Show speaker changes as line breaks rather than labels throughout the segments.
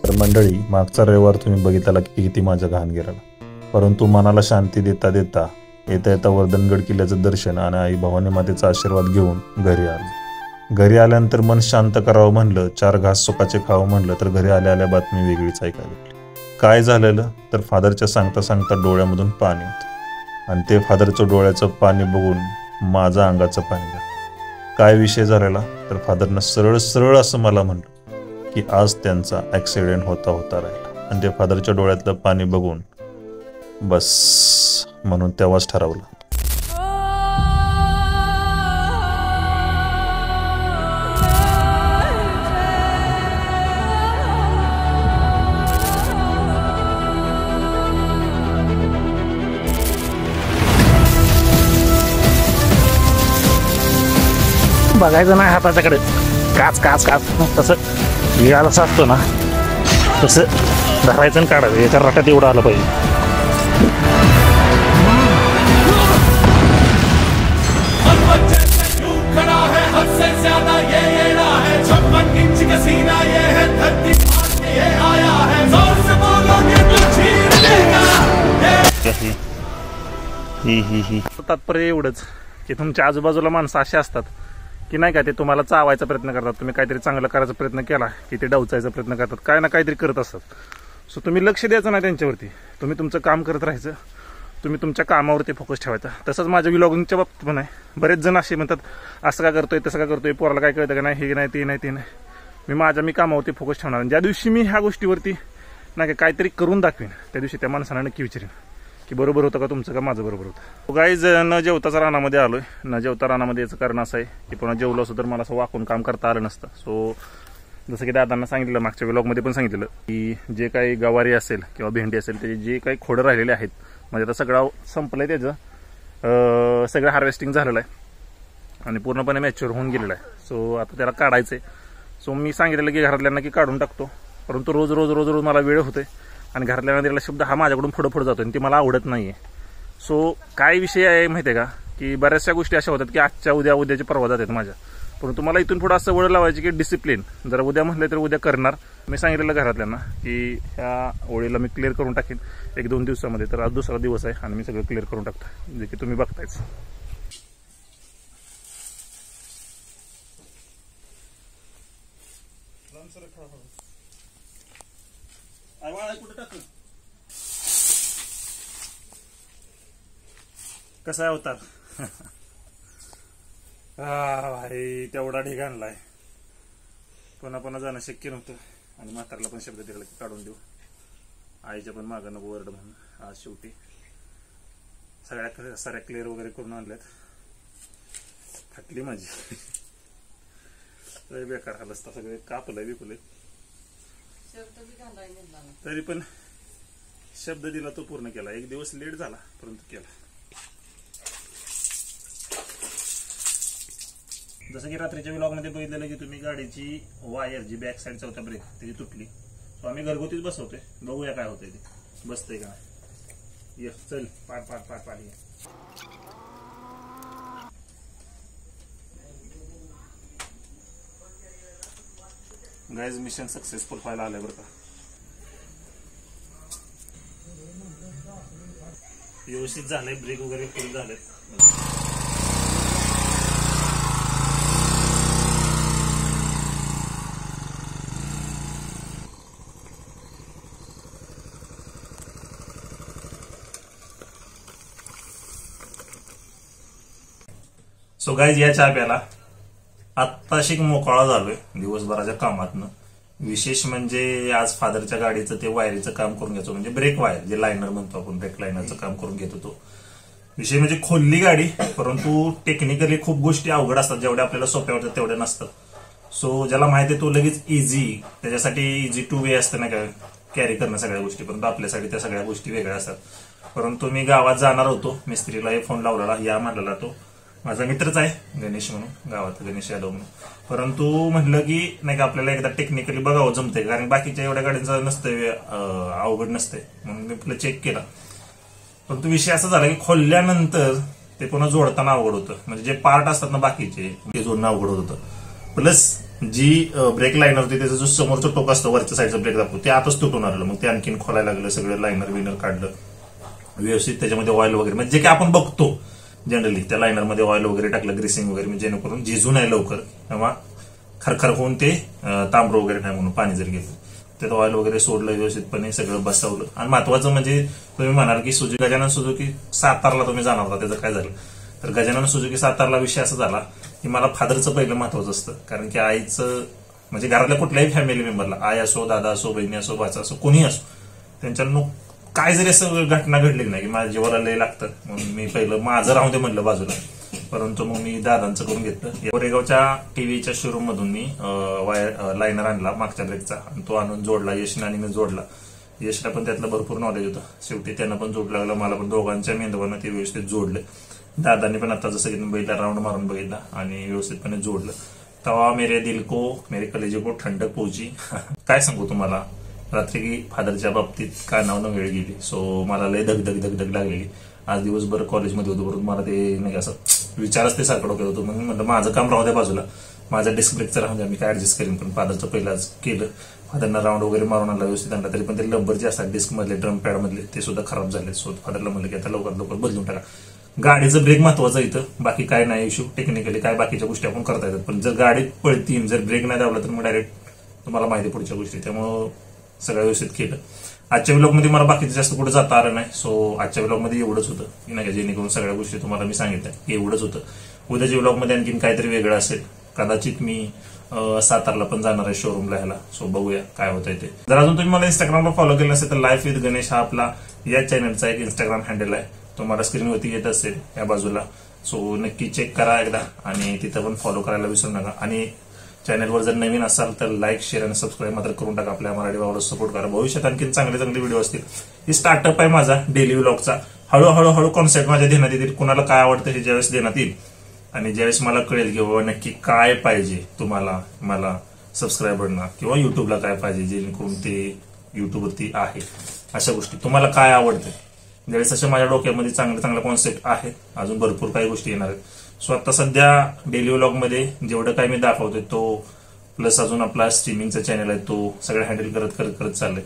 तर मंडळी, मागचा रविवार तुम्ही बघितला की किती माझा घाण गेला, परंतु मनाला शांती देता देता येता येता वर्धनगड किल्ल्याचं दर्शन आणि आई भवानी मातेचा आशीर्वाद घेऊन घरी आलो. घरी आल्यानंतर मन शांत करावं म्हणलं, 4 घास सुखाचे खावं म्हणलं तर घरी आल्या आल्या बातमी वेगळीच ऐकायला भेटली. काय झालेलं तर फादरच्या सांगता सांगता डोळ्यामधून पाणी होतं आणि ते फादरचं डोळ्याचं पाणी बघून माझं अंगाचं पाणी झालं. काय विषय झालेला तर फादरनं सरळ सरळ असं मला म्हणलं की आज त्यांचा ॲक्सिडेंट होता होता राहिला. आणि ते फादरच्या डोळ्यातलं पाणी बघून बस म्हणून तेव्हाच ठरवलं.
बघायचं नाही हाताच्याकडे, काच काच काच तसं विळाला असतो ना तसं धरायचं आणि काढायचं. याच्या रट्यात एवढं आलं पाहिजे. तात्पर्य एवढंच की तुमच्या आजूबाजूला माणसं अशी असतात की नाही का, ते तुम्हाला चावायचा प्रयत्न करतात. तुम्ही काहीतरी चांगलं करायचा प्रयत्न केला की ते डावचायचा प्रयत्न करतात, काय ना काहीतरी करत असतात. सो तुम्ही लक्ष द्यायचं नाही त्यांच्यावरती, तुम्ही तुमचं काम करत राहायचं, तुम्ही तुमच्या कामावरती फोकस ठेवायचा. तसंच माझ्या व्लॉगिंगच्या बाबतीत पण आहे. बरेच जण असे म्हणतात असं का करतोय तसं का करतोय, पोराला काय कळतं का नाही, हे नाही ते नाही ते नाही. मी कामावरती फोकस ठेवणार. ज्या दिवशी मी ह्या गोष्टीवरती नाही का काहीतरी करून दाखवेन त्या दिवशी त्या माणसाला नक्की विचारेन की बरोबर होतं का तुमचं का माझं बरोबर होतं. गाईज न जेवताच रानामध्ये आलोय. न जेवता रानामध्ये याचं कारण असं आहे की पुन्हा जेवलो असं तर मला असं वाकून काम करता आलं नसतं. सो जसं की दादांना सांगितलं, मागच्या व्लॉगमध्ये पण सांगितलेलं की जे काही गवारी असेल किंवा भेंडी असेल त्याचे जे काही खोडं राहिलेले आहेत, म्हणजे आता सगळं संपलं आहे, त्याचं सगळं हार्वेस्टिंग झालेलं आहे आणि पूर्णपणे मॅच्युअर होऊन गेलेलं आहे. सो आता त्याला काढायचं आहे. सो मी सांगितलेलं की घरातल्यांना की काढून टाकतो, परंतु रोज रोज रोज रोज मला वेळ होते आणि घरातल्या दिलेला शब्द हा माझ्याकडून पुढं पुढं जातो आणि ती मला आवडत नाही आहे. सो काय विषय आहे माहिती आहे का, की बऱ्याचशा गोष्टी अशा होतात की आजच्या उद्याची परवा जातात माझ्या, परंतु मला इथून पुढं असं वळ लावायची की डिसिप्लिन, जरा उद्या म्हटलं तर उद्या करणार. मी सांगितलेलं घरातल्यांना की ह्या ओळीला मी क्लिअर करून टाकेन 1-2 दिवसामध्ये. तर आज दुसरा दिवस आहे आणि मी सगळं क्लिअर करून टाकतो, जे की तुम्ही बघतायच. कसा आहे अवतार? भाई तेवढा ढिग आणलाय, पुन्हा जाणं शक्य नव्हतं आणि म्हातारला पण शब्द दिला की काढून देऊ. आईच्या पण मागं नको वरड म्हणून आज शेवटी साऱ्या क्लिअर वगैरे करून आणल्यात. फाटली माझी लय बेकार हाल असता, सगळे कापलंय बिपलंय. तरी पण शब्द दिला तो पूर्ण केला. 1 दिवस लेट झाला परंतु केला. जसं की रात्रीच्या व्लॉगमध्ये बघितलेलं की तुम्ही गाडीची वायर जी बॅक साईडचा होता ब्रेक त्याची तुटली. तो आम्ही घरगुतीच बसवतोय, बघूया काय होतंय ते बसतंय का. ये चल पाट पाट पाट पाट ये. गाइस मिशन सक्सेसफुल व्हायला आलंय बरं का. व्यवस्थित झालंय, ब्रेक वगैरे फुल झाले. सो गाईज या चहा प्याला आत्ताशी मोकळा झालोय दिवसभराच्या कामातनं. विशेष म्हणजे आज फादरच्या गाडीचं ते वायरीचं काम करून घ्यायचो, म्हणजे ब्रेक वायर जे लायनर म्हणतो आपण, ब्रेक लायनरचं काम करून घेत होतो. विषय म्हणजे खोलली गाडी, परंतु टेक्निकली खूप गोष्टी अवघड असतात, जेवढ्या आपल्याला सोप्या वाटतात तेवढ्या नसतात. सो ज्याला माहिती आहे तो लगेच इझी, त्याच्यासाठी इझी टू वे असतं ना काय कॅरी करणं सगळ्या गोष्टी, परंतु आपल्यासाठी त्या सगळ्या गोष्टी वेगळ्या असतात. परंतु मी गावात जाणार होतो, मिस्त्रीला फोन लावलेला, या म्हटलेला, तो माझा मित्रच आहे गणेश म्हणून, गावात गणेश यादव म्हणून. परंतु म्हटलं की नाही का आपल्याला एकदा टेक्निकली बघावं जमतंय, कारण बाकीच्या एवढ्या गाड्यांचं नसतंय, अवघड नसतंय, म्हणून मी आपलं चेक केला. परंतु विषय असा झाला की खोलल्यानंतर ते पुन्हा जोडताना अवघड होतं, म्हणजे जे पार्ट असतात ना बाकीचे ते जोडणं अवघड होतं. प्लस जी ब्रेक लाईनर होती त्याचं जो समोरचं टोक असतं वरच्या साईडचा ब्रेक दाखवतो ते आताच तुटून आलं. मग ते आणखीन खोलायला लागलं, सगळं लाईनर विनर काढलं व्यवस्थित, त्याच्यामध्ये ऑइल वगैरे म्हणजे जे काही आपण बघतो जनरली त्या लाईनरमध्ये ऑइल वगैरे टाकलं, ग्रीसिंग वगैरे, म्हणजे जेणेकरून झिजू नाही लवकर किंवा खरखर होऊन ते तांबरं वगैरे नाही म्हणून पाणी जर गेलं त्यात ऑइल वगैरे सोडलं, व्यवस्थितपणे सगळं बसवलं. आणि महत्वाचं म्हणजे तुम्ही म्हणाल की गजानन सुझुकी सातारला तुम्ही जाणार होता, त्याचं काय झालं तर गजानन सुझुकी सातारला विषय असा झाला की मला फादरचं पहिलं महत्वाचं असतं. कारण की आईचं म्हणजे घरातल्या कुठल्याही फॅमिली मेंबरला, आई असो, दादा असो, बहिणी असो, भाचा असो, कोणी असो, त्यांच्यानं काय जरी असं घटना घडली नाही की माझ्या जीवाला लय लागतं म्हणून मी पहिलं माझं राहून दे म्हणलं बाजूला, परंतु मग मी दादांचं करून घेतलं. कोरेगावच्या टीव्हीच्या शोरूम मधून मी लाईनर आणला मागच्या ब्रेकचा आणि तो आणून जोडला. यशने आणि मी जोडला. यशला पण त्यातलं भरपूर नॉलेज होतं. शेवटी त्यांना पण जोड लागलं, मला पण दोघांच्या मेंदवांना ते व्यवस्थित जोडलं. दादांनी पण आता जसं की बघितला राऊंड मारून बघितला आणि व्यवस्थितपणे जोडलं. तवा मेरे दिल को, मेरे कलेजे को ठंडक पोहोची. काय सांगू तुम्हाला, रात्री की फादरच्या बाबतीत कानावनं वेळ गेली. सो मला लय धग लागलेली. आज दिवसभर कॉलेजमध्ये होतो, बरोबर मला ते नाही असं विचारच ते सारखं डोक्यात होतो. म्हणून म्हटलं माझं काम राहू द्या बाजूला, माझा डिस्क ब्रेकचं राहून द्या, मी काय ऍडजस्ट करेन. पण फादरचं पहिलं आज केलं. फादरना राऊंड वगैरे मारून आणला, व्यवस्थित आणला. तरी पण ते लंबर जे असतात डिस्क मधले, ड्रम पॅड मधले, ते सुद्धा खराब झाले. सो फादरला म्हणलं की आता लवकर बदलून टाका. गाडीचं ब्रेक महत्वाचं इथं, बाकी काय नाही इश्यू. टेक्निकली काय बाकीच्या गोष्टी आपण करता येतात, पण जर गाडी पळतीन, जर ब्रेक नाही दाबला तर मग डायरेक्ट तुम्हाला माहिती पुढच्या गोष्टी. त्यामुळं सगळं व्यवस्थित केलं. आजच्या व्लॉगमध्ये मला बाकीचं जास्त कुठे जाता आलं नाही. सो आजच्या व्लॉगमध्ये एवढंच होतं की नाही, जेणेकरून सगळ्या गोष्टी तुम्हाला मी सांगितल्या की एवढंच होतं. उद्याच्या व्लॉगमध्ये आणखीन काहीतरी वेगळं असेल. कदाचित मी सातारला पण जाणार आहे शोरूमला ह्याला. सो बघूया काय होतंय ते. जर अजून तुम्ही मला इंस्टाग्रामला फॉलो केलं नसेल तर लाईफ विथ गणेश हा आपला या चॅनलचा एक इंस्टाग्राम हँडल आहे. तुम्हाला स्क्रीनवरती येत असेल या बाजूला. सो नक्की चेक करा एकदा आणि तिथं पण फॉलो करायला विसरू नका. आणि चॅनलवर जर नवीन असाल तर लाईक, शेअर आणि सबस्क्राईब मात्र करून टाका. आपल्या मराठी भावाला सपोर्ट करा. भविष्यात आणखी चांगले व्हिडिओ असतील. ही स्टार्टअप आहे माझा डेली व्लॉगचा. हळूहळू कॉन्सेप्ट माझ्या देण्यात येतील. कुणाला काय आवडतं हे ज्यावेळेस देण्यात येईल आणि ज्यावेळेस मला कळेल की बाबा नक्की काय पाहिजे तुम्हाला, मला सबस्क्रायबरना किंवा युट्यूबला काय पाहिजे जेणेकरून ते युट्यूबवरती आहे, अशा गोष्टी तुम्हाला काय आवडते, ज्यावेळेस अशा माझ्या डोक्यामध्ये चांगले कॉन्सेप्ट आहेत. अजून भरपूर काही गोष्टी येणार आहेत. सो आता सध्या डेली व्लॉगमध्ये जेवढं काही मी दाखवतोय तो प्लस अजून आपला स्ट्रीमिंगचा चॅनल आहे तो सगळं हँडल करत चाललंय.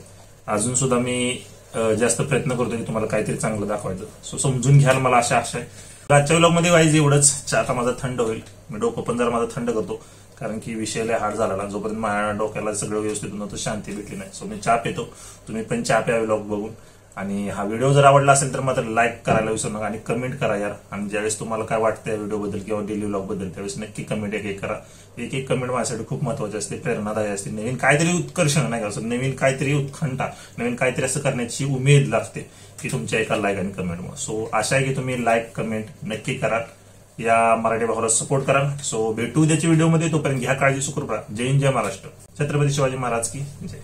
अजून सुद्धा मी जास्त प्रयत्न करतोय की तुम्हाला काहीतरी चांगलं दाखवायचं. सो समजून घ्याल मला अशा आशा आहे. आजच्या व्लॉगमध्ये वाईज एवढंच. आता माझं थंड होईल, मी डोकं पण जरा माझं थंड करतो कारण की विषय लय हार्ड झाला. जोपर्यंत माझ्या डोक्याला सगळं व्यवस्थित नव्हतं, शांती भेटली नाही. सो मी चहा पितो, तुम्ही पण चहा प्या व्लॉग बघून. आणि हा व्हिडिओ जर आवडला असेल तर मात्र लाईक करायला विसरू नका आणि कमेंट करा यार. आणि ज्यावेळेस तुम्हाला काय वाटतं या व्हिडिओबद्दल किंवा डेली व्लॉग बद्दल त्यावेळेस नक्की कमेंट एक करा. एक कमेंट माझ्यासाठी खूप महत्वाची असते, प्रेरणादायी असते. नवीन काहीतरी उत्कर्ष नाही का, असं नवीन काहीतरी उत्खंठा, नवीन काहीतरी असं करण्याची उमेद लागते की तुमच्या एका लाईक आणि कमेंटमुळे. सो आशा आहे की तुम्ही लाईक कमेंट नक्की करा, या मराठी भावाला सपोर्ट करा. सो भेटू उद्याच्या व्हिडिओमध्ये. तोपर्यंत घ्या काळजी, सुखरूप राहा. जय हिंद, जय महाराष्ट्र. छत्रपती शिवाजी महाराज की जय.